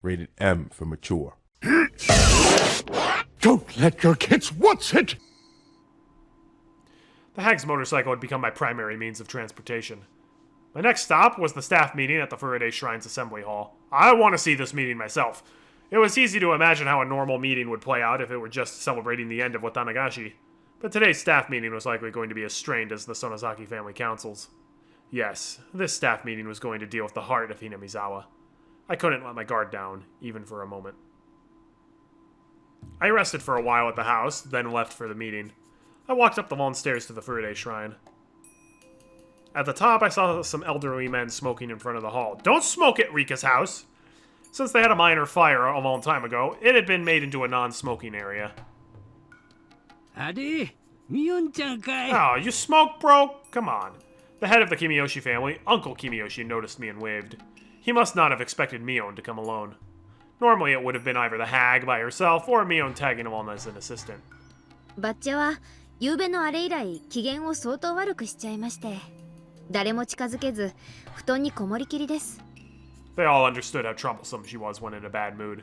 Rated M for mature. Don't let your kids watch it! The hag's motorcycle had become my primary means of transportation. My next stop was the staff meeting at the Furude Shrine's Assembly Hall. I want to see this meeting myself. It was easy to imagine how a normal meeting would play out if it were just celebrating the end of Watanagashi. But today's staff meeting was likely going to be as strained as the Sonozaki family councils. Yes, this staff meeting was going to deal with the heart of Hinamizawa. I couldn't let my guard down, even for a moment. I rested for a while at the house, then left for the meeting. I walked up the long stairs to the Furude Shrine. At the top, I saw some elderly men smoking in front of the hall. Don't smoke at Rika's house! Since they had a minor fire a long time ago, it had been made into a non-smoking area. Ade, Mion-chan kai? Oh, you smoke, bro? Come on. The head of the Kimiyoshi family, Uncle Kimiyoshi, noticed me and waved. He must not have expected Mion to come alone. Normally it would have been either the hag by herself or Mion tagging along as an assistant. バッチャは夕べのあれ以来機嫌を相当悪くしちゃいまして、誰も近づけず布団にこもりきりです。 They all understood how troublesome she was when in a bad mood.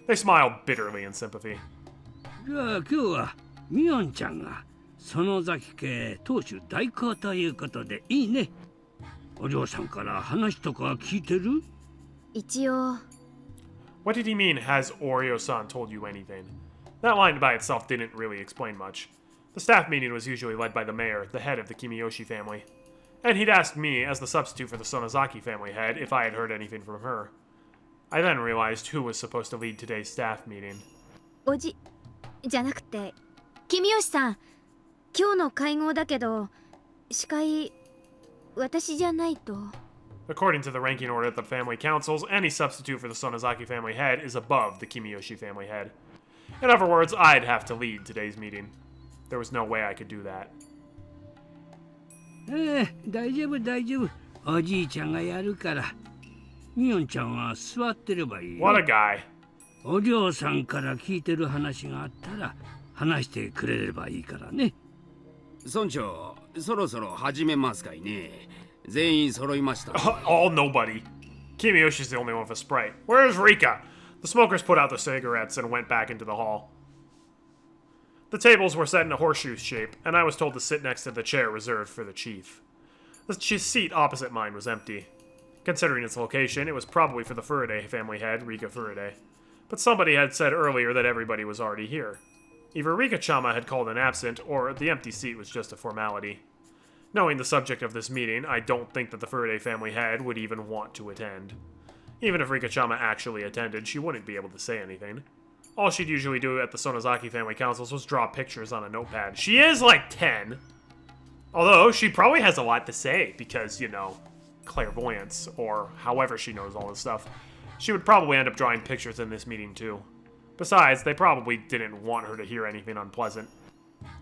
They smiled bitterly in sympathy. じゃあ今日はミオンちゃんが園崎家当主代行ということでいいね。お嬢さんから話とか聞いてる？一応。 What did he mean, has Oreo-san told you anything? That line by itself didn't really explain much. The staff meeting was usually led by the mayor, the head of the Kimiyoshi family. And he'd asked me, as the substitute for the Sonozaki family head, if I had heard anything from her. I then realized who was supposed to lead today's staff meeting. おじじゃなくて、君吉さん、今日の会合だけど、司会、私じゃないと。 According to the ranking order at the family councils, any substitute for the Sonozaki family head is above the Kimiyoshi family head. In other words, I'd have to lead today's meeting. There was no way I could do that. 大丈夫大丈夫。おじいちゃんがやるから。ミオンちゃんは座ってればいい。What a guy. お嬢さんから聞いてる話があったら話してくれればいいからね。村長、そろそろ始めますかいね。全員揃いました。All nobody. Kimiyoshi's the only one with a sprite. Where's Rika? The smokers put out their cigarettes and went back into the hall. The tables were set in a horseshoe shape, and I was told to sit next to the chair reserved for the chief. The seat opposite mine was empty. Considering its location, it was probably for the Furude family head, Rika Furude. But somebody had said earlier that everybody was already here. Either Rika-chama had called in absent, or the empty seat was just a formality. Knowing the subject of this meeting, I don't think that the Furude family head would even want to attend. Even if Rika-chama actually attended, she wouldn't be able to say anything. All she'd usually do at the Sonozaki family councils was draw pictures on a notepad. She is like 10. Although, she probably has a lot to say because, you know, clairvoyance, or however she knows all this stuff. She would probably end up drawing pictures in this meeting too. Besides, they probably didn't want her to hear anything unpleasant.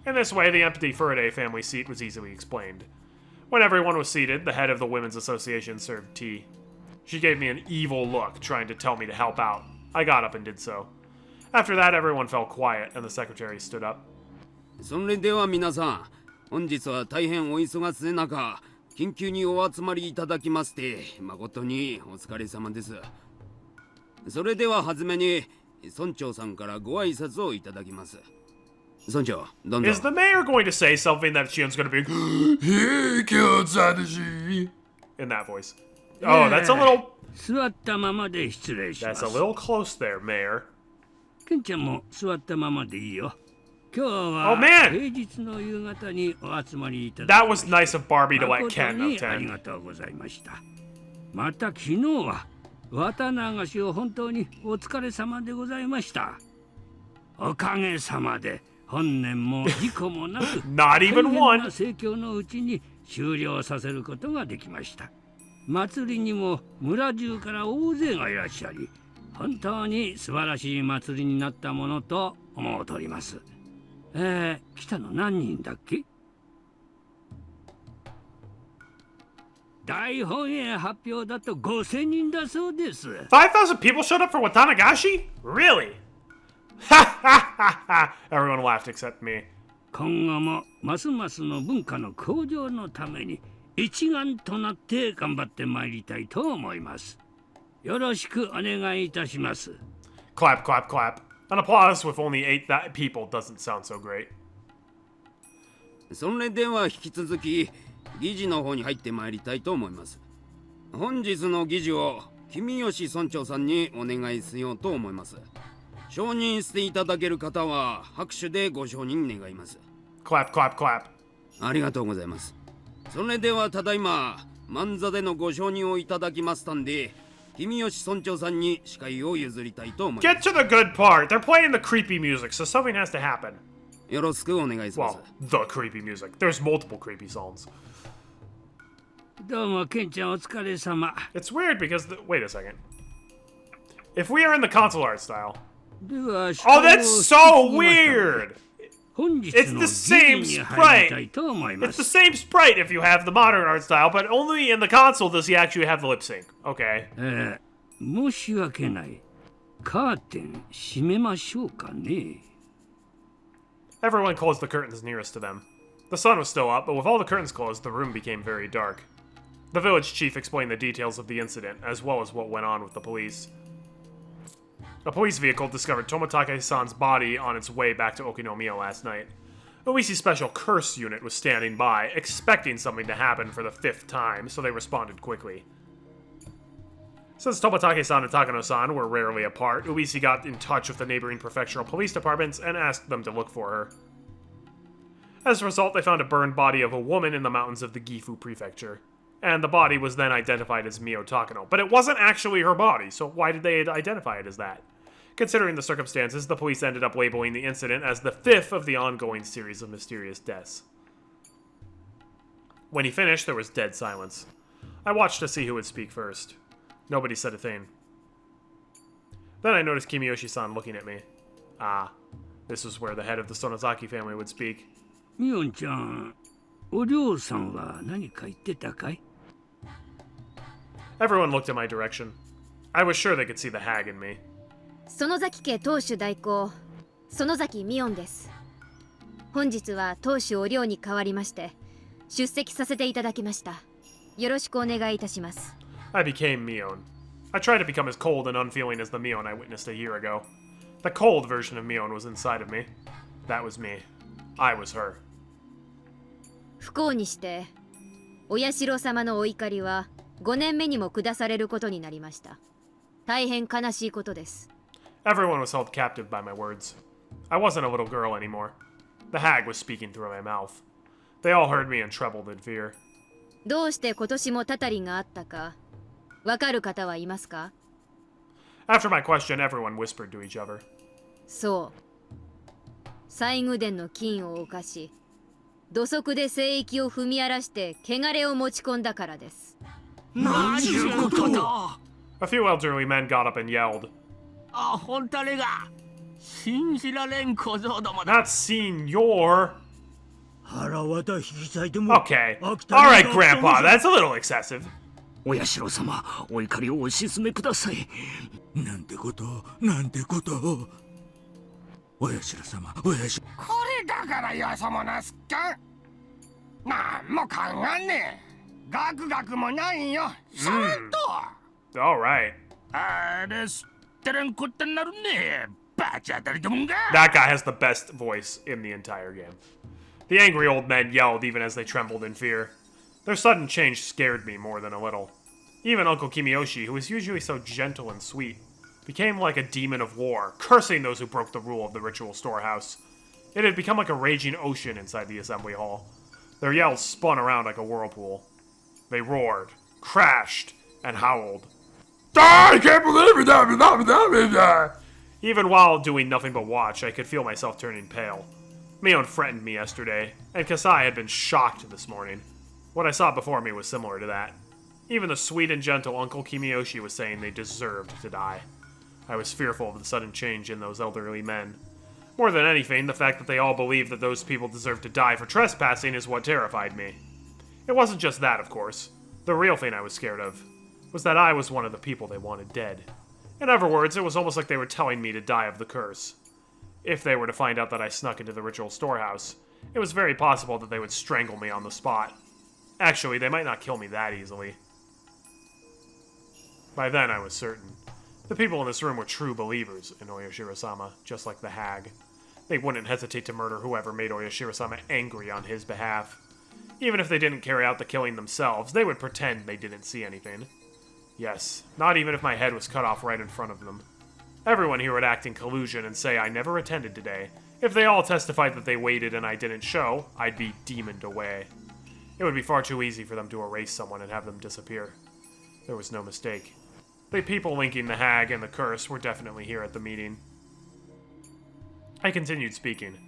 In this way, the empty Furude family seat was easily explained. When everyone was seated, the head of the Women's Association served tea. She gave me an evil look, trying to tell me to help out. I got up and did so. After that, everyone fell quiet, and the secretary stood up. それでは皆さん、本日は大変お忙しい中、緊急にお集まりいただきまして、誠にお疲れ様です。それでは初めに、村長さんからご挨拶をいただきます。村長、どうぞ。 Is the mayor going to say something that Shion's going to be He killed Sadashi in that voice? Oh, that's a little... 座ったままで失礼します。 That's a little close there, mayor. ケンちゃんも座ったままでいいよ。今日は平日の夕方にお集まりいただきました。 That was nice of Barbie to let Ken 誠にありがとうございました。また昨日は綿流しを本当にお疲れ様でございました。おかげさまで本年も事故もなく Not even 大変 one. な盛況のうちに終了させることができました。祭りにも村中から大勢がいらっしゃり、本当に素晴らしい祭りになったものと思うとります。来たの何人だっけ？大本営発表だと5000人だそうです。5,000 people showed up for Watanagashi? Really? Ha ha ha ha! Everyone laughed except me. 今後もますますの文化の向上のために一丸となって頑張ってまいりたいと思います。よろしくお願いいたします。 Clap, clap, clap. An applause with only 8 people doesn't sound so great. それでは引き続き議事の方に入ってまいりたいと思います。本日の議事を君吉村長さんにお願いしようと思います。承認していただける方は拍手でご承認願います。 Clap, clap, clap. ありがとうございます。それではただいま万座でのご承認をいただきましたんで、君吉村長さんに司会を譲りたいと思います。 Get to the good part. They're playing the creepy music, so something has to happen. よろしくお願いします。 Well, the creepy music. There's multiple creepy songs. どうもケンちゃんお疲れ様。 It's weird because wait a second. If we are in the console art style. では Oh, that's so weird. 本日 It's の the 議 same 事に入りた sprite. いと思いま It's the す。 same sprite if you have the modern art style, but only in the console does he actually have the lip sync. Okay. 申し訳ない。カーテン閉めましょうかね。 Everyone closed the curtains nearest to them. The sun was still up, but with all the curtains closed, the room became very dark. The village chief explained the details of the incident, as well as what went on with the police. A police vehicle discovered Toмотake-san's body on its way back to Okinomiya last night. Uesu's special curse unit was standing by, expecting something to happen for the 5th time, so they responded quickly. Since Toмотake-san and Takano-san were rarely apart, Uesu got in touch with the neighboring prefectural police departments and asked them to look for her. As a result, they found a burned body of a woman in the mountains of the Gifu prefecture. And the body was then identified as Mio Takano. But it wasn't actually her body, so why did they identify it as that? Considering the circumstances, the police ended up labeling the incident as the 5th of the ongoing series of mysterious deaths. When he finished, there was dead silence. I watched to see who would speak first. Nobody said a thing. Then I noticed Kimiyoshi-san looking at me. Ah, this was where the head of the Sonozaki family would speak. ミオンちゃん、お嬢さんは何か言ってたかい？ Everyone looked in my direction. I was sure they could see the hag in me. 園崎家当主代行園崎ミオンです。本日は当主お寮に代わりまして出席させていただきました。よろしくお願いいたします。 I became Mion. I tried to become as cold and unfeeling as the Mion I witnessed a year ago. The cold version of Mion was inside of me. That was me. I was her. 不幸にしてお社様のお怒りは5年目にも下されることになりました。大変悲しいことです。 Everyone was held captive by my words. I wasn't a little girl anymore. The hag was speaking through my mouth. They all heard me and trembled in fear. どうして今年もたたりがあったかわかる方はいますか？ After my question, everyone whispered to each other. そう。西宮殿の金を犯し、土足で聖域を踏み荒らして汚れを持ち込んだからです。何いうことだ。 A few elderly men got up and yelled. あ、本当にが信じられん小僧どもだ。 Not senor. 腹渡引き裂いても。 Okay. Alright, Grandpa, that's a little excessive. お社様、お怒りをお鎮めください。なんてこと、なんてこと。お社様、お社。これだからよそ者すっか。なんも考えんねえ。ガクガクもないよ。さんと。Alright. あれすってれんこってなるね。バチ当たりどもんが。 That guy has the best voice in the entire game. The angry old men yelled even as they trembled in fear. Their sudden change scared me more than a little. Even Uncle Kimiyoshi, who was usually so gentle and sweet, became like a demon of war, cursing those who broke the rule of the ritual storehouse. It had become like a raging ocean inside the assembly hall. Their yells spun around like a whirlpool. They roared, crashed, and howled. I can't believe it! Even while doing nothing but watch, I could feel myself turning pale. Mion threatened me yesterday, and Kasai had been shocked this morning. What I saw before me was similar to that. Even the sweet and gentle Uncle Kimiyoshi was saying they deserved to die. I was fearful of the sudden change in those elderly men. More than anything, the fact that they all believed that those people deserved to die for trespassing is what terrified me. It wasn't just that, of course. The real thing I was scared of was that I was one of the people they wanted dead. In other words, it was almost like they were telling me to die of the curse. If they were to find out that I snuck into the ritual storehouse, it was very possible that they would strangle me on the spot. Actually, they might not kill me that easily. By then, I was certain. The people in this room were true believers in Oyashiro-sama, just like the hag. They wouldn't hesitate to murder whoever made Oyashiro-sama angry on his behalf. Even if they didn't carry out the killing themselves, they would pretend they didn't see anything. Yes, not even if my head was cut off right in front of them. Everyone here would act in collusion and say I never attended today. If they all testified that they waited and I didn't show, I'd be demoned away. It would be far too easy for them to erase someone and have them disappear. There was no mistake. The people linking the hag and the curse were definitely here at the meeting. I continued speaking.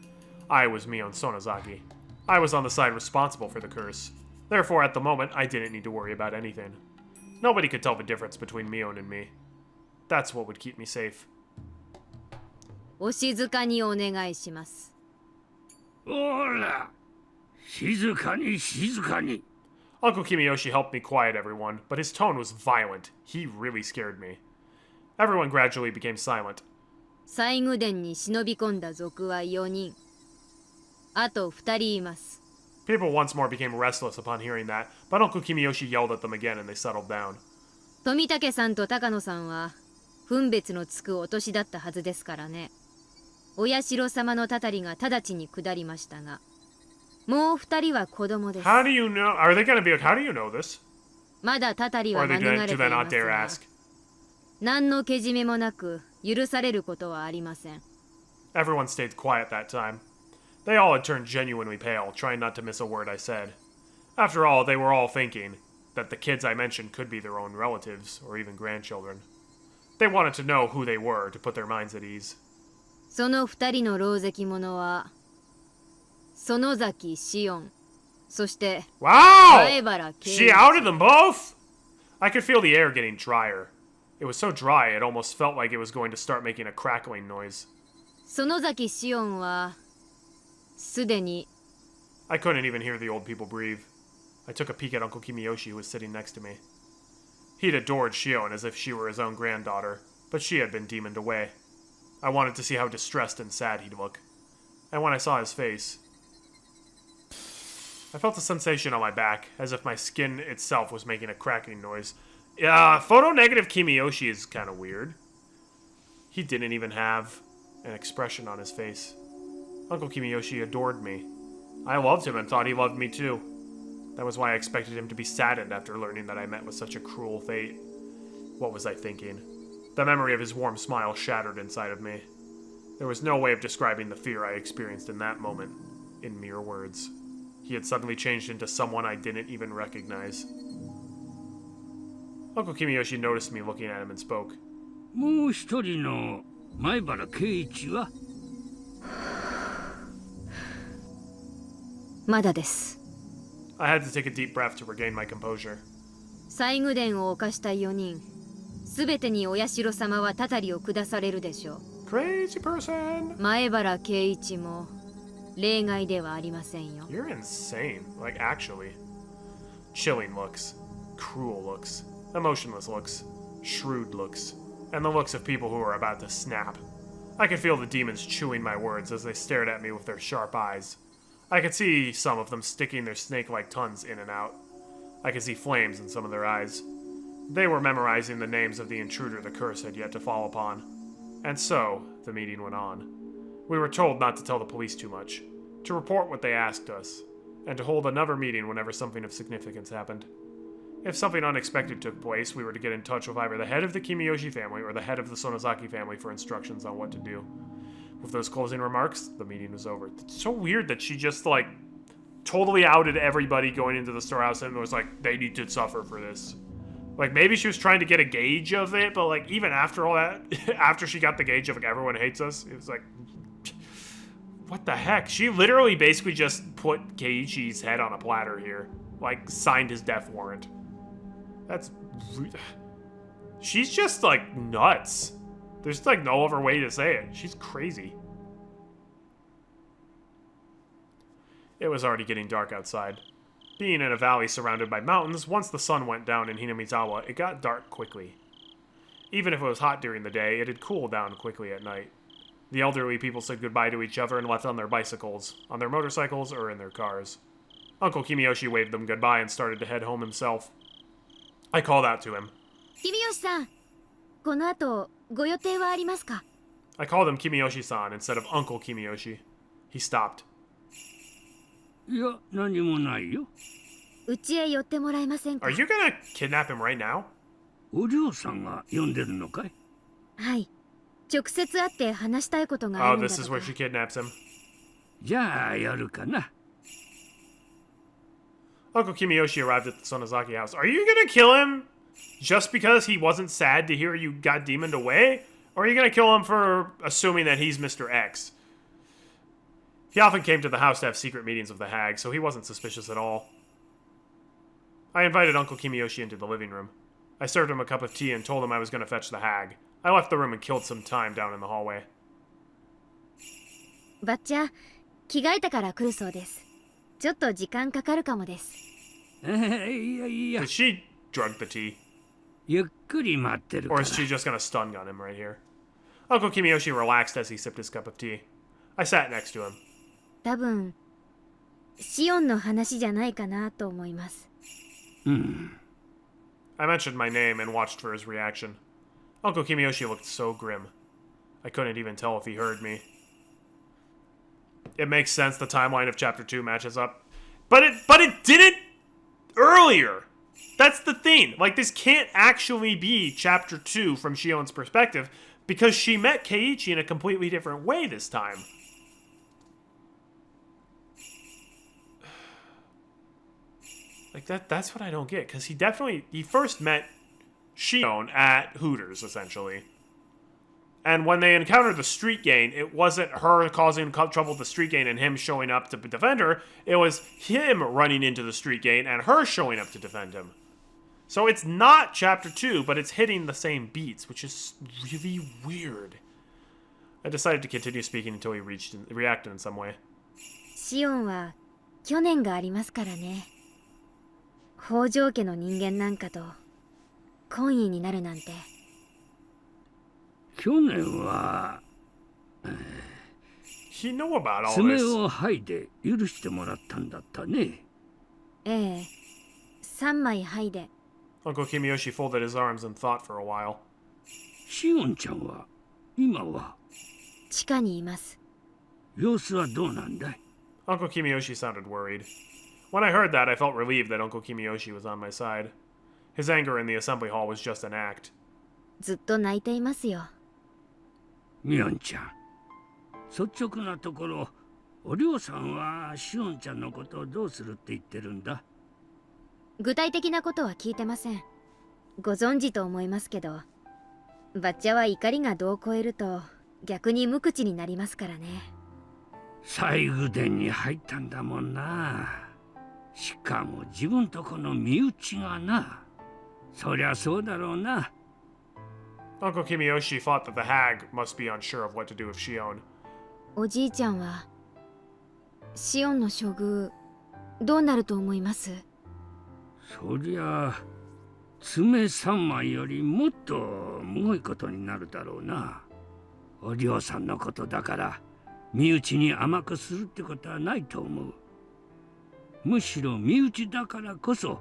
I was Mion Sonozaki. I was on the side responsible for the curse. Therefore, at the moment, I didn't need to worry about anything. Nobody could tell the difference between Mion and me. That's what would keep me safe. お静かにお願いします。ほら、静かに静かに。 Uncle Kimiyoshi helped me quiet everyone, but his tone was violent. He really scared me. Everyone gradually became silent. 西宮殿に忍び込んだ賊は4人。あと2人います。 People once more became restless upon hearing that, but Uncle Kimiyoshi yelled at them again and they settled down. 富武さんと高野さんは分別のつくお年だったはずですからね。お社様のたたりが直ちに下りましたが、もう2人は子供です。 How do you know? Are they gonna be like, how do you know this? まだたたり Or は are they 免れて do い they ま not す dare が、 ask? 何のけじめもなく許されることはありません。 Everyone stayed quiet that time. They all had turned genuinely pale, trying not to miss a word I said. After all, they were all thinking that the kids I mentioned could be their own relatives, or even grandchildren. They wanted to know who they were to put their minds at ease. その2人の狼藉者は園崎シオン、そして Wow! 前原圭 She outed them both! I could feel the air getting drier. It was so dry, it almost felt like it was going to start making a crackling noise. 園崎シオンはすでに I couldn't even hear the old people breathe. I took a peek at Uncle Kimiyoshi, who was sitting next to me. He'd adored Shion as if she were his own granddaughter, but she had been demoned away. I wanted to see how distressed and sad he'd look. And when I saw his face, I felt a sensation on my back, as if my skin itself was making a cracking noise. Photo-negative Kimiyoshi is kind of weird. He didn't even have an expression on his face. Uncle Kimiyoshi adored me. I loved him and thought he loved me too. That was why I expected him to be saddened after learning that I met with such a cruel fate. What was I thinking? The memory of his warm smile shattered inside of me. There was no way of describing the fear I experienced in that moment in mere words. He had suddenly changed into someone I didn't even recognize. Uncle Kimiyoshi noticed me looking at him and spoke. もう一人の前原圭一はまだです。 I had to take a deep breath to regain my composure. 西宮殿を犯した4人、すべてにお社様はたたりを下されるでしょう。 Crazy person! 前原圭一も例外ではありませんよ。 You're insane. Like, actually. Chilling looks. Cruel looks. Emotionless looks. Shrewd looks. And the looks of people who are about to snap. I could feel the demons chewing my words as they stared at me with their sharp eyes. I could see some of them sticking their snake-like tongues in and out. I could see flames in some of their eyes. They were memorizing the names of the intruder the curse had yet to fall upon. And so, the meeting went on. We were told not to tell the police too much, to report what they asked us, and to hold another meeting whenever something of significance happened. If something unexpected took place, we were to get in touch with either the head of the Kimiyoshi family or the head of the Sonozaki family for instructions on what to do. With those closing remarks, the meeting was over. It's so weird that she just, like, totally outed everybody going into the storehouse and was like, they need to suffer for this. Like, maybe she was trying to get a gauge of it, but, like, even after all that, after she got the gauge of, like, everyone hates us, it was like, what the heck? She literally basically just put Keiichi's head on a platter here. Like, signed his death warrant. That's... She's just, like, nuts. There's, like, no other way to say it. She's crazy. It was already getting dark outside. Being in a valley surrounded by mountains, once the sun went down in Hinamizawa, it got dark quickly. Even if it was hot during the day, it'd cool down quickly at night. The elderly people said goodbye to each other and left on their bicycles, on their motorcycles, or in their cars. Uncle Kimiyoshi waved them goodbye and started to head home himself. I called out to him. 君吉さん、この後ご予定はありますか？ I called him Kimiyoshi-san instead of Uncle Kimiyoshi. He stopped. いや、何もないよ。うちへ寄ってもらえませんか？ Are you gonna kidnap him right now? お嬢さんが呼んでるのかい？はい。直接会って話したいことがあ Oh, るんだ this と is か。 where she kidnaps him. じゃあやるかな。Uncle Kimiyoshi arrived at the Sonozaki house. Are you gonna kill him just because he wasn't sad to hear you got demoned away? Or are you gonna kill him for assuming that he's Mr. X? He often came to the house to have secret meetings with the hag, so he wasn't suspicious at all. I invited Uncle Kimiyoshi into the living room. I served him a cup of tea and told him I was gonna fetch the hag. I left the room and killed some time down in the hallway. バッチャ、着替えたから来るそうです。ちょっと時間かかるかもです。いやいや、 Did she drug the tea? ゆっくり待ってるか Or ら。 is she just gonna stun gun him right here? Uncle Kimiyoshi relaxed as he sipped his cup of tea. I sat next to him. 多分、シオンの話じゃないかなと思います。I mentioned my name and watched for his reaction. Uncle Kimiyoshi looked so grim. I couldn't even tell if he heard me. It makes sense the timeline of Chapter 2 matches up. But it didn't earlier! That's the thing. Like, this can't actually be Chapter 2 from Shion's perspective because she met Keiichi in a completely different way this time. Like, that's what I don't get, because he first met Shion at Hooters, essentially. And when they encountered the street gang, it wasn't her causing trouble with the street gang and him showing up to defend her. It was him running into the street gang and her showing up to defend him. So it's not Chapter 2, but it's hitting the same beats, which is really weird. I decided to continue speaking until he reacted in some way. シオンは去年がありますからね。北条家の人間なんかと懇意になるなんて。去年は He know about all 爪 this. を剥いで許してもらったんだったね。ええ、3枚剥いで。 Uncle Kimiyoshi folded his arms and thought for a while. シオンちゃんは今は地下にいます。様子はどうなんだい？ Uncle Kimiyoshi sounded worried. When I heard that, I felt relieved that Uncle Kimiyoshi was on my side. His anger in the assembly hall was just an act. ずっと泣いていますよ。ミオンちゃん、率直なところ、お嬢さんはシオンちゃんのことをどうするって言ってるんだ？具体的なことは聞いてません。ご存知と思いますけど、バッチャは怒りが度を超えると逆に無口になりますからね。西宮殿に入ったんだもんな。しかも自分とこの身内がな。そりゃそうだろうな。Uncle Kimiyoshi thought that the hag must be unsure of what to do with Shion. おじいちゃんはシオンの処遇どうなると思います？そりゃ爪3枚よりもっとむごいことになるだろうな。お嬢さんのことだから身内に甘くするってことはないと思う。むしろ身内だからこそ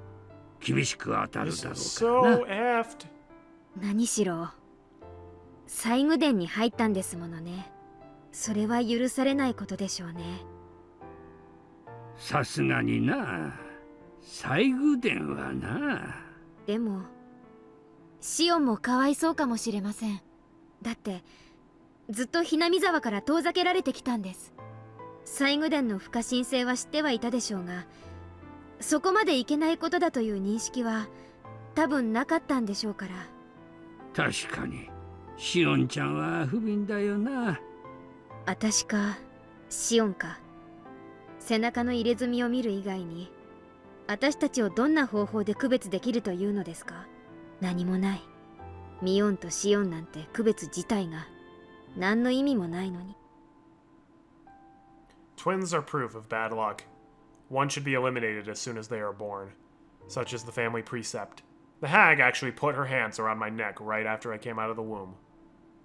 厳しく当たる This だろ is うから so な。 effed. 何しろ西宮殿に入ったんですものね。それは許されないことでしょうね。さすがにな。西宮殿はな。でもシオンもかわいそうかもしれません。だってずっとひなみ沢から遠ざけられてきたんです。西宮殿の不可侵性は知ってはいたでしょうが、そこまでいけないことだという認識は多分なかったんでしょうから。確かにシオンちゃんは不憫だよな。あたしかシオンか、背中の入れ墨を見る以外に私たちをどんな方法で区別できるというのですか？何もない。ミオンとシオンなんて区別自体が何の意味もないのに。 Twins are proof of bad luck. One should be eliminated as soon as they are born. Such is the family precept. The hag actually put her hands around my neck right after I came out of the womb.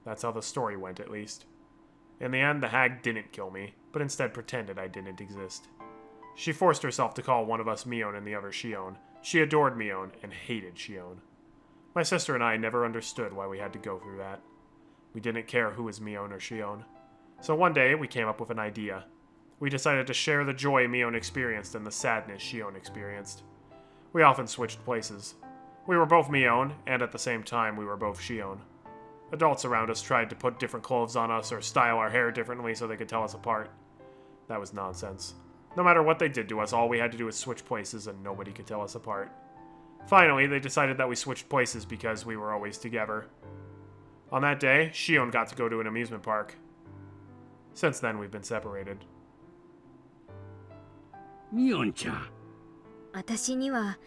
That's how the story went, at least. In the end, the hag didn't kill me, but instead pretended I didn't exist. She forced herself to call one of us Mion and the other Shion. She adored Mion and hated Shion. My sister and I never understood why we had to go through that. We didn't care who was Mion or Shion. So one day, we came up with an idea. We decided to share the joy Mion experienced and the sadness Shion experienced. We often switched places. We were both Mion, and at the same time, we were both Shion. Adults around us tried to put different clothes on us or style our hair differently so they could tell us apart. That was nonsense. No matter what they did to us, all we had to do was switch places and nobody could tell us apart. Finally, they decided that we switched places because we were always together. On that day, Shion got to go to an amusement park. Since then, we've been separated. ミオンちゃん。私には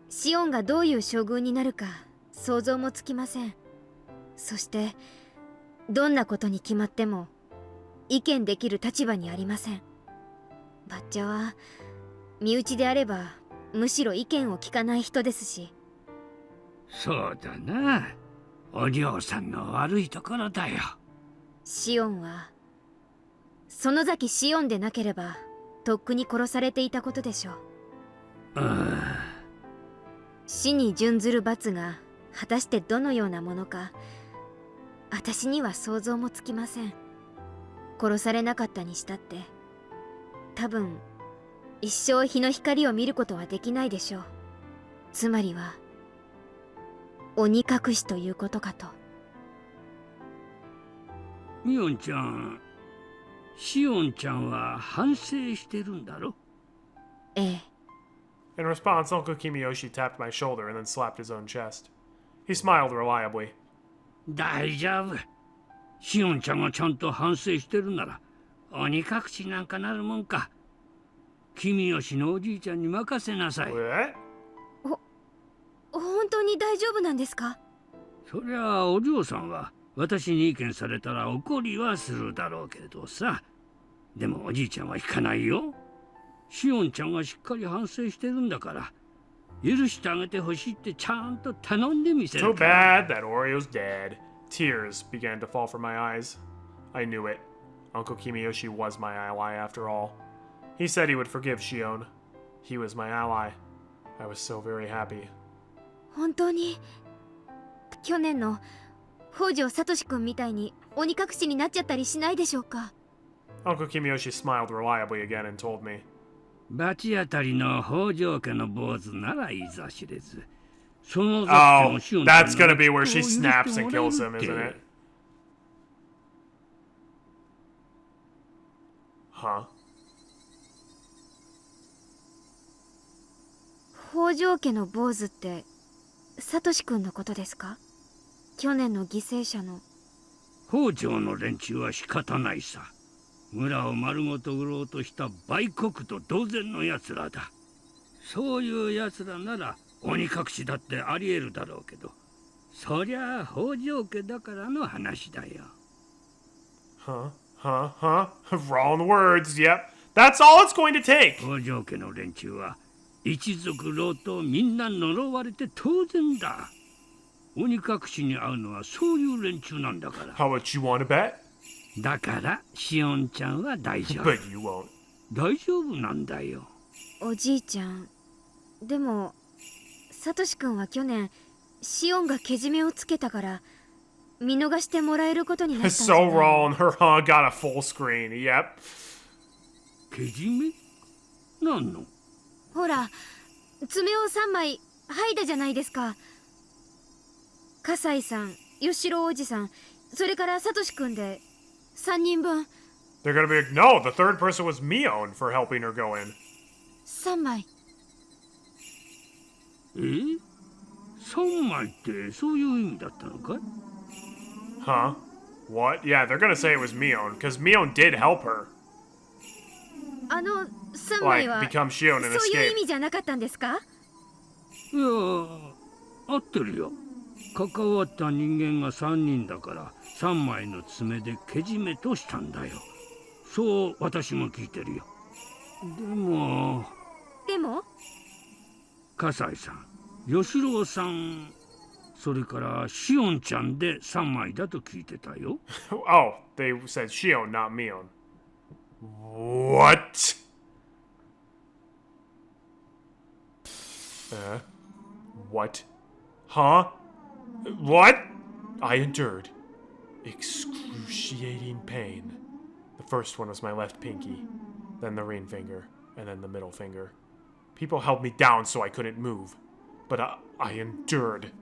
シオンがどういう将軍になるか想像もつきません。そしてどんなことに決まっても意見できる立場にありません。バッチャは身内であればむしろ意見を聞かない人ですし。そうだな。お嬢さんの悪いところだよ。シオンは園崎シオンでなければとっくに殺されていたことでしょう。死に準ずる罰が果たしてどのようなものか私には想像もつきません。殺されなかったにしたって多分一生日の光を見ることはできないでしょう。つまりは鬼隠しということかと。ミオンちゃん、シオンちゃんは反省してるんだろ？ええ。In response, Uncle Kimiyoshi tapped my shoulder and then slapped his own chest. He smiled reliably. 大丈夫。シオンちゃんがちゃんと反省してるなら鬼隠しなんかなるもんか。君吉のおじいちゃんに任せなさい。What? 本当に大丈夫なんですか？そりゃあお嬢さんは私に意見されたら怒りはするだろうけどさ。でもおじいちゃんは引かないよ。シオンちゃんがしっかり反省してるんだから許してあげてほしいってちゃんと頼んでみせる So から。 bad that Oreo's dead. Tears began to fall from my eyes. I knew it. Uncle Kimiyoshi was my ally after all. He said he would forgive Shion. He was my ally. I was so very happy. 本当に去年の北条聡君みたいに鬼隠しになっちゃったりしないでしょうか？ Uncle Kimiyoshi smiled reliably again and told me. 罰当たりの北条家の坊主ならいざ知れず。その Oh, シオンちゃん that's の gonna be where she 許して snaps and もらえる kills him, って isn't it? Huh? 北条家の坊主って聡君のことですか？去年の犠牲者の。北条の連中は仕方ないさ。村を丸ごと売ろうとした売国と同然のやつらだ。そういうやつらなら鬼隠しだってありえるだろうけど、そりゃあ北条家だからの話だよ。Huh? Wrong words, yep. That's all it's going to take! 北条家の連中は一族老頭みんな呪われて当然だ。鬼隠しに会うのはそういう連中なんだから。How about you want to bet? だからシオンちゃんは大丈夫。 But you won't. 大丈夫なんだよ。おじいちゃん。でも聡君は去年シオンがけじめをつけたから見逃してもらえることになったん It's じゃない？ so wrong. Her got a full screen. Yep. けじめ？なんの？ほら爪を3枚剥いだじゃないですか。葛西さん、吉郎おじさん、それから聡君で3人分。 They're gonna be like, no, the third person was Mion for helping her go in. 3枚。3枚ってそういう意味だったのかい？ Huh? What? Yeah, they're gonna say it was Mion, because Mion did help her. あの3枚 Like, は become Shion and そういう意 escape. 味じゃなかったんですか？いや合ってるよ。関わった人間が3人だから3枚の爪でけじめとしたんだよ。そう私も聞いてるよ。でも葛西さん、吉郎さん、それからシオンちゃんで3枚だと聞いてたよ。Oh, they said Shion, not Mion. What? What? Huh? What? I endured excruciating pain. The first one was my left pinky, then the ring finger, and then the middle finger. People held me down so I couldn't move, but I endured.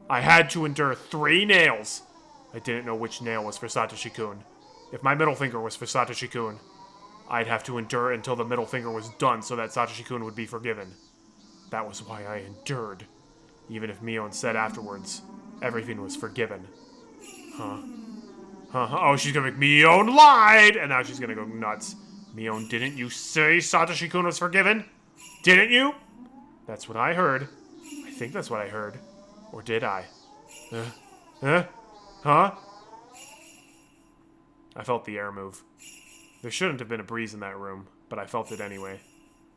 I had to endure 3 nails. I didn't know which nail was for Satoshi-kun. If my middle finger was for Satoshi-kun, I'd have to endure until the middle finger was done so that Satoshi-kun would be forgiven. That was why I endured. Even if Mion said afterwards, everything was forgiven. Oh, she's gonna make Mion lied! And now she's gonna go nuts. Mion, didn't you say Satoshi-kun was forgiven? Didn't you? That's what I heard. I think that's what I heard. Or did I? Huh? I felt the air move. There shouldn't have been a breeze in that room, but I felt it anyway.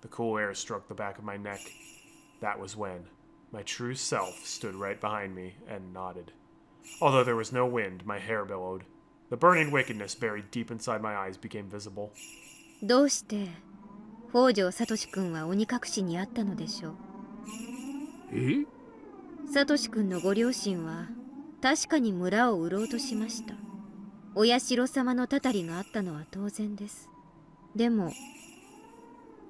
The cool air struck the back of my neck. That was when my true self stood right behind me and nodded. Although there was no wind, my hair billowed. The burning wickedness buried deep inside my eyes became visible. どうして北条聡君は鬼隠しにあったのでしょう。え？聡君のご両親は確かに村を売ろうとしました。お社様のたたりがあったのは当然です。でも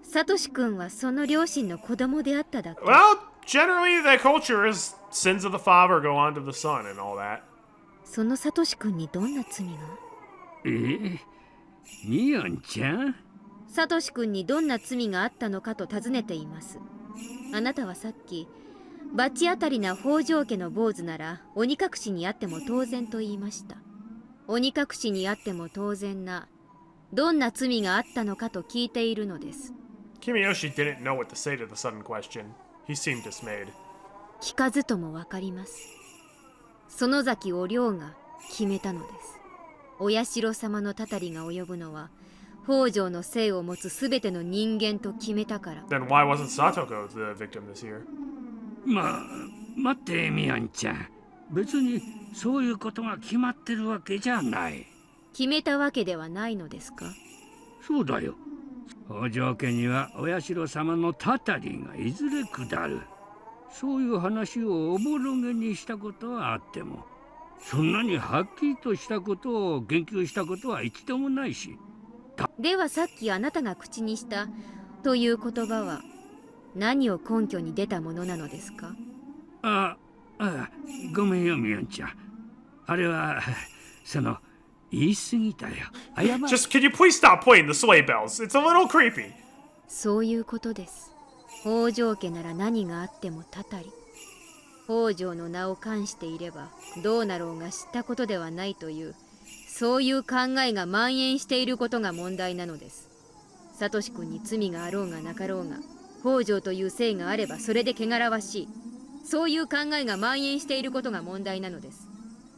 聡君はその両親の子供であっただけ。Well, generally the culture is sins of the father go on to the son and all that. その聡君にどんな罪が？ミオンちゃん？聡君にどんな罪があったのかと尋ねています。あなたはさっき罰当たりな北条家の坊主なら鬼隠しにあっても当然と言いました。鬼隠しにあっても当然などんな罪があったのかと聞いているのです。Kimiyoshi didn't know what to say to the sudden question. He seemed dismayed. 聞かずともわかります。園崎お涼が決めたのです。お社様のたたりが及ぶのは北条の姓を持つすべての人間と決めたから。Then why wasn't Satoko the victim this year? 待ってミオンちゃん。別にそういうことが決まってるわけじゃない。決めたわけではないのですか？そうだよ。北条家にはお社様のたたりがいずれ下る。そういう話をおぼろげにしたことはあっても、そんなにはっきりとしたことを言及したことは一度もないし。ではさっきあなたが口にしたという言葉は何を根拠に出たものなのですか？ごめんよミオンちゃん。あれは言い過ぎたよ。Just can you please stop playing the sleigh bells? It's a little creepy. そういうことです。北条家なら何があってもたたり。北条の名を冠していればどうなろうが知ったことではないというそういう考えが蔓延していることが問題なのです。サトシ君に罪があろうがなかろうが北条という姓があればそれで汚らわしい。そういう考えが蔓延していることが問題なのです。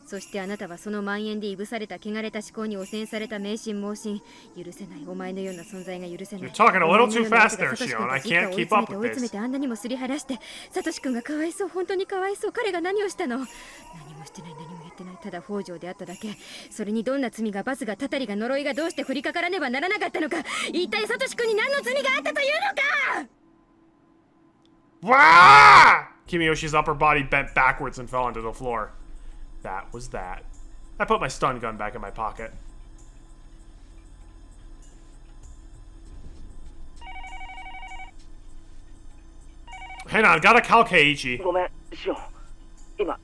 そしてあなたはその蔓延でいぶされた汚れた思考に汚染された迷信盲信。許せない。お前のような存在が許せない。 You're talking a little too fast there, Shion. I can't keep up with 追い詰め this. てあんなにもすり払して。サトシ君がかわいそう。本当にかわいそう。彼が何をしたの？何もしてない。何もやってない。ただ北条であっただけ。それにどんな罪が罰がたたりが呪いがどうして降りかからねばならなかったのか。一体サトシ君に何の罪があったというのか。 Wah! Kimiyoshi's upper body bent backwards and fell onto the floor. That was that. I put my stun gun back in my pocket. Hang on, gotta call Keiichi. ごめん、シオン。今、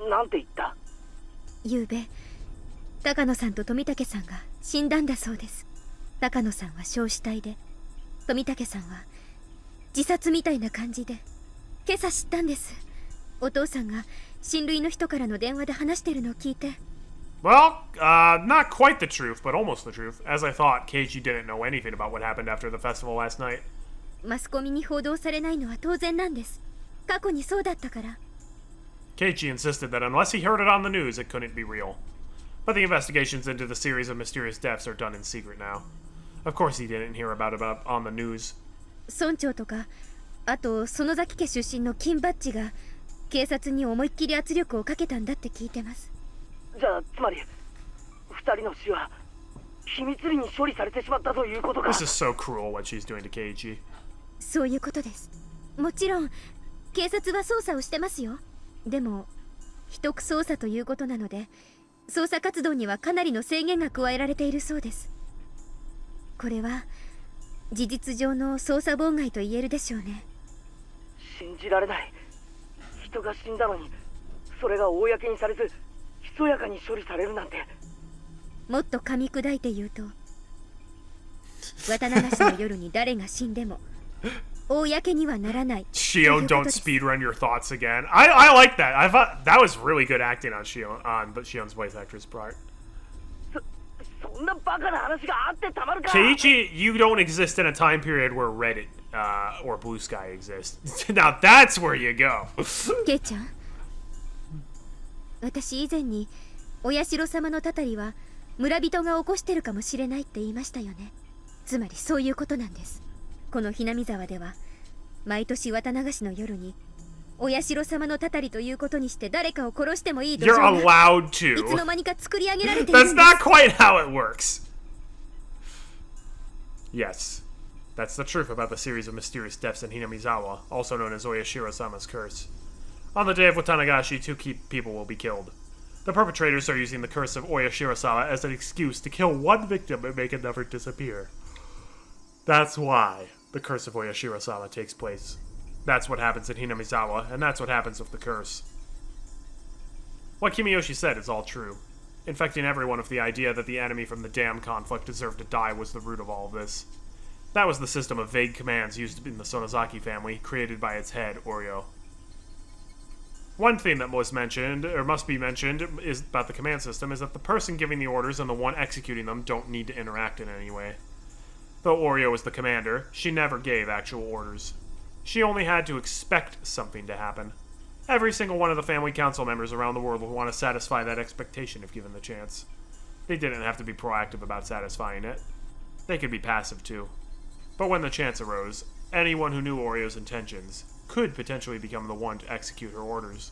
なんて言った？ゆうべ、高野さんと富武さんが死んだんだそうです。高野さんは焼死体で、富武さんは自殺みたいな感じで、今朝知ったんです。お父さんが親類の人からの電話で話してるのを聞いて。Well, not quite the truth, but almost the truth. As I thought, Keiichi didn't know anything about what happened after the festival last night. マスコミに報道されないのは当然なんです。過去にそうだったから。Keiichi insisted that unless he heard it on the news, it couldn't be real. But the investigations into the series of mysterious deaths are done in secret now. Of course he didn't hear about it on the news. 村長とか、あと園崎家出身の金バッジが警察に思いっきり圧力をかけたんだって聞いてます。じゃあ、つまり、二人の死は秘密裏に処理されてしまったということか。This is so cruel what she's doing to Keiichi. そういうことです。もちろん警察は捜査をしてますよ。でも秘匿捜査ということなので、捜査活動にはかなりの制限が加えられているそうです。これは事実上の捜査妨害と言えるでしょうね。信じられない。人が死んだのにそれが公にされずひそやかに処理されるなんて。もっと噛み砕いて言うと、綿流しの夜に誰が死んでも公にはならない。 Shion, don't speedrun your thoughts again. I like that. I thought that was really good acting on Shion's voice actor's part. そんなバカな話があってたまるか。 Keiichi, you don't exist in a time period where Reddit or Blue Sky exists. Now that's where you go. ケイちゃん、私以前にお社様のたたりは村人が起こしてるかもしれないって言いましたよね。つまりそういうことなんです。このひなみ沢では毎年綿流しの夜にお社様のたたりということにして誰かを殺してもいいと You're allowed いつ to. の間にか作り上げられている That's んです。 not quite how it works. Yes, that's the truth about the series of mysterious deaths in Hinamizawa, also known as Oyashiro-sama's curse. On the day of Watanagashi, two people will be killed. The perpetrators are using the curse of Oyashiro-sama as an excuse to kill one victim and make another disappear. That's why the curse of Oyashiro-sama takes place. That's what happens in Hinamizawa, and that's what happens with the curse. What Kimiyoshi said is all true. Infecting everyone with the idea that the enemy from the dam conflict deserved to die was the root of all of this. That was the system of vague commands used in the Sonozaki family, created by its head, Oryo. One thing that was mentioned, or must be mentioned, is about the command system is that the person giving the orders and the one executing them don't need to interact in any way. Though Oryo was the commander, she never gave actual orders. She only had to expect something to happen. Every single one of the family council members around the world would want to satisfy that expectation if given the chance. They didn't have to be proactive about satisfying it. They could be passive too. But when the chance arose, anyone who knew Orio's intentions could potentially become the one to execute her orders.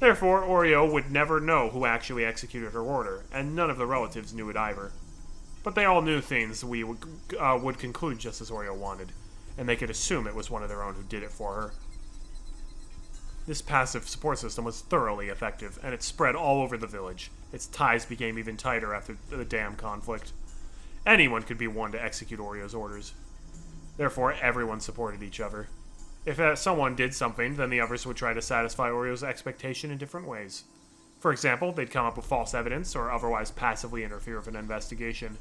Therefore, Oryo would never know who actually executed her order, and none of the relatives knew it either. But they all knew things we would conclude just as Oryo wanted, and they could assume it was one of their own who did it for her. This passive support system was thoroughly effective, and it spread all over the village. Its ties became even tighter after the dam conflict. Anyone could be one to execute Orio's orders. Therefore, everyone supported each other. If someone did something, then the others would try to satisfy Orio's expectation in different ways. For example, they'd come up with false evidence or otherwise passively interfere with an investigation.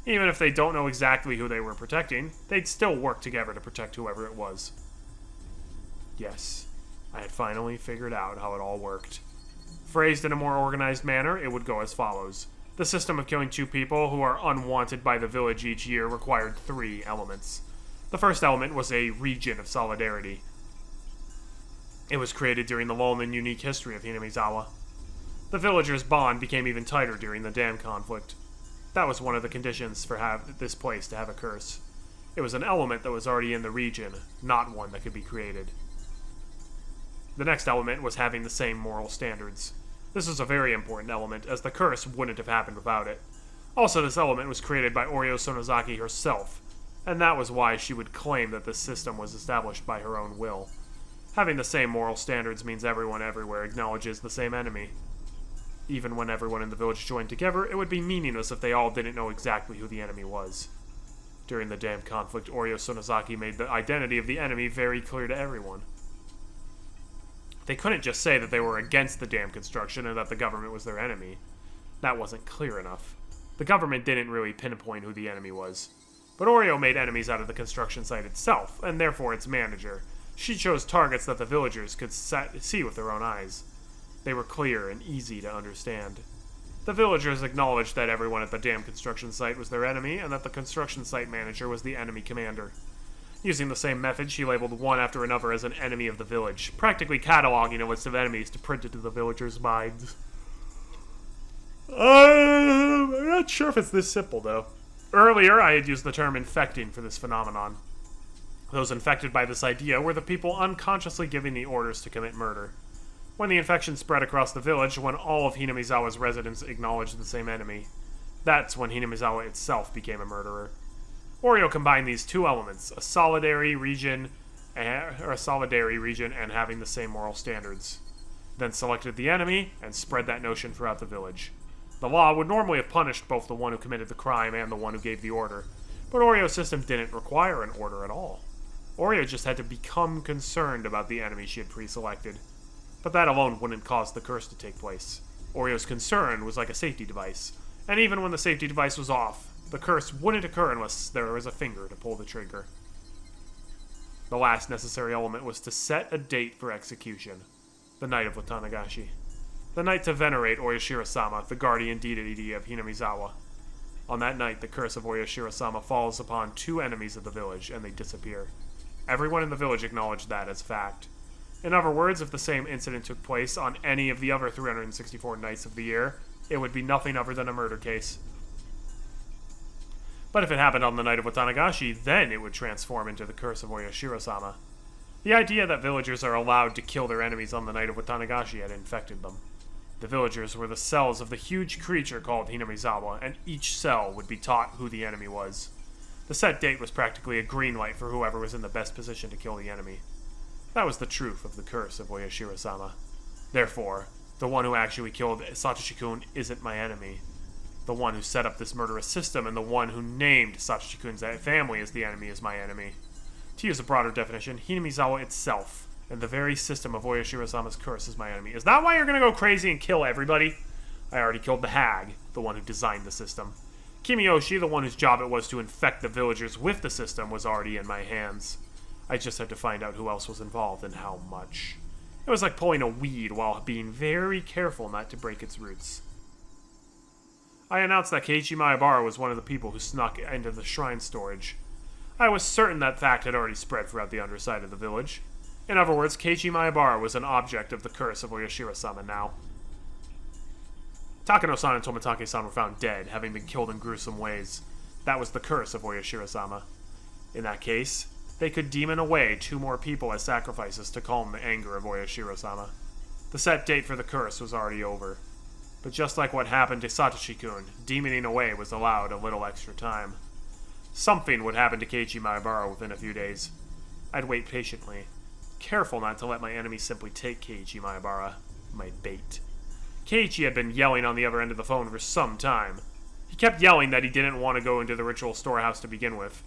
Even if they don't know exactly who they were protecting, they'd still work together to protect whoever it was. Yes, I had finally figured out how it all worked. Phrased in a more organized manner, it would go as follows. The system of killing two people who are unwanted by the village each year required 3 elements. The first element was a region of solidarity. It was created during the long and unique history of Hinamizawa. The villagers' bond became even tighter during the dam conflict. That was one of the conditions for this place to have a curse. It was an element that was already in the region, not one that could be created. The next element was having the same moral standards. This was a very important element, as the curse wouldn't have happened without it. Also, this element was created by Oryo Sonozaki herself, and that was why she would claim that this system was established by her own will. Having the same moral standards means everyone everywhere acknowledges the same enemy. Even when everyone in the village joined together, it would be meaningless if they all didn't know exactly who the enemy was. During the dam conflict, Oryo Sonozaki made the identity of the enemy very clear to everyone. They couldn't just say that they were against the dam construction and that the government was their enemy. That wasn't clear enough. The government didn't really pinpoint who the enemy was. But Oryo made enemies out of the construction site itself, and therefore its manager. She chose targets that the villagers could see with their own eyes. They were clear and easy to understand. The villagers acknowledged that everyone at the dam construction site was their enemy, and that the construction site manager was the enemy commander. Using the same method, she labeled one after another as an enemy of the village, practically cataloging a list of enemies to print into the villagers' minds. I'm not sure if it's this simple, though. Earlier, I had used the term infecting for this phenomenon. Those infected by this idea were the people unconsciously giving the orders to commit murder. When the infection spread across the village, when all of Hinamizawa's residents acknowledged the same enemy, that's when Hinamizawa itself became a murderer. Oryo combined these two elements, a solidary region and having the same moral standards. then selected the enemy, and spread that notion throughout the village. The law would normally have punished both the one who committed the crime and the one who gave the order, but Oreo's system didn't require an order at all. Oreo just had to become concerned about the enemy she had pre-selected. But that alone wouldn't cause the curse to take place. Oreo's concern was like a safety device, and even when the safety device was off, the curse wouldn't occur unless there was a finger to pull the trigger. The last necessary element was to set a date for execution. The night of Watanagashi. The night to venerate Oyashiro-sama, the guardian deity of Hinamizawa. On that night, the curse of Oyashiro-sama falls upon 2 enemies of the village, and they disappear. Everyone in the village acknowledged that as fact. In other words, if the same incident took place on any of the other 364 nights of the year, it would be nothing other than a murder case. But if it happened on the night of Watanagashi, then it would transform into the curse of Oyashiro-sama. The idea that villagers are allowed to kill their enemies on the night of Watanagashi had infected them. The villagers were the cells of the huge creature called Hinamizawa, and each cell would be taught who the enemy was. The set date was practically a green light for whoever was in the best position to kill the enemy. That was the truth of the curse of Oyashiro-sama. Therefore, the one who actually killed Satoshi-kun isn't my enemy. The one who set up this murderous system and the one who named Satoshi-kun's family as the enemy is my enemy. To use a broader definition, Hinamizawa itself, and the very system of Oyashiro-sama's curse is my enemy. Is that why you're gonna go crazy and kill everybody? I already killed the hag, the one who designed the system. Kimiyoshi, the one whose job it was to infect the villagers with the system, was already in my hands. I just had to find out who else was involved and how much. It was like pulling a weed while being very careful not to break its roots. I announced that Keiichi Maebara was one of the people who snuck into the shrine storage. I was certain that fact had already spread throughout the underside of the village. In other words, Keiichi Maebara was an object of the curse of Oyashiro-sama now. Takano-san and Tomitake-san were found dead, having been killed in gruesome ways. That was the curse of Oyashiro-sama. In that case, they could demon away 2 more people as sacrifices to calm the anger of Oyashiro-sama. The set date for the curse was already over. But just like what happened to Satoshi-kun, demoning away was allowed a little extra time. Something would happen to Keiichi Maebara within a few days. I'd wait patiently, careful not to let my enemy simply take Keiichi Maebara, my bait. Keiichi had been yelling on the other end of the phone for some time. He kept yelling that he didn't want to go into the ritual storehouse to begin with.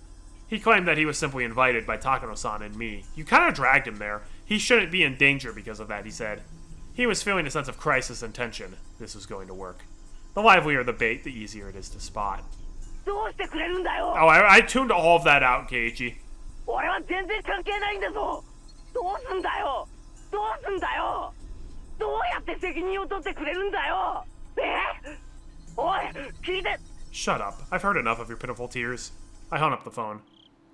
He claimed that he was simply invited by Takano-san and me. You kind of dragged him there. He shouldn't be in danger because of that, he said. He was feeling a sense of crisis and tension. This was going to work. The livelier the bait, the easier it is to spot. Oh, I tuned all of that out, Keiichi. Shut up. I've heard enough of your pitiful tears. I hung up the phone.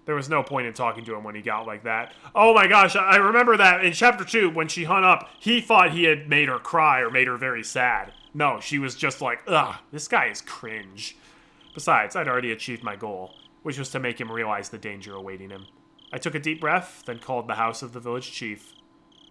There was no point in talking to him when he got like that. Oh my gosh, I remember that in Chapter 2, when she hung up, he thought he had made her cry or made her very sad. No, she was just like, ugh, this guy is cringe. Besides, I'd already achieved my goal, which was to make him realize the danger awaiting him. I took a deep breath, then called the house of the village chief.